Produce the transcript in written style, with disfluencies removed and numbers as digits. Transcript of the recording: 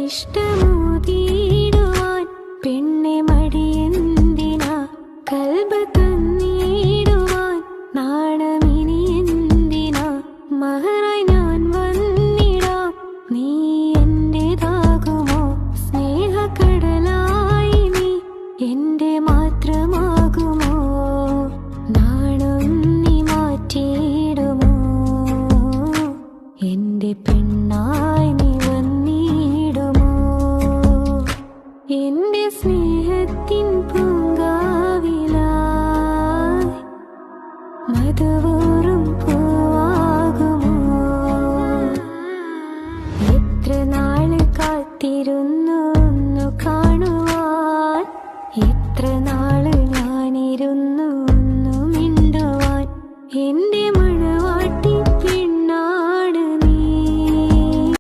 ഇഷ്ടമൂതിയിടുവാൻ പെണ്ണെ മടിയെന്തിനാ, കൽബ് തന്നിടുവാൻ നാണമിനി എന്തിനാ, മഹറായി ഞാൻ വന്നിടാം, നീ എന്റേതാകുമോ, സ്നേഹക്കടലായി നീ എന്റെ മാത്രമാകുമോ, നാണം നീ മാറ്റിയിടുമോ, എന്റെ പെണ്ണായി നീ വന്നിടുമോ, എന്റെ സ്നേഹത്തിൻ പൂങ്കാവിലായി മധുവൂറും പൂവാകുമോ. എത്ര നാള് കാത്തിരുന്നു ഒന്ന് കാണുവാൻ, എത്ര നാള് ഞാനിരുന്നു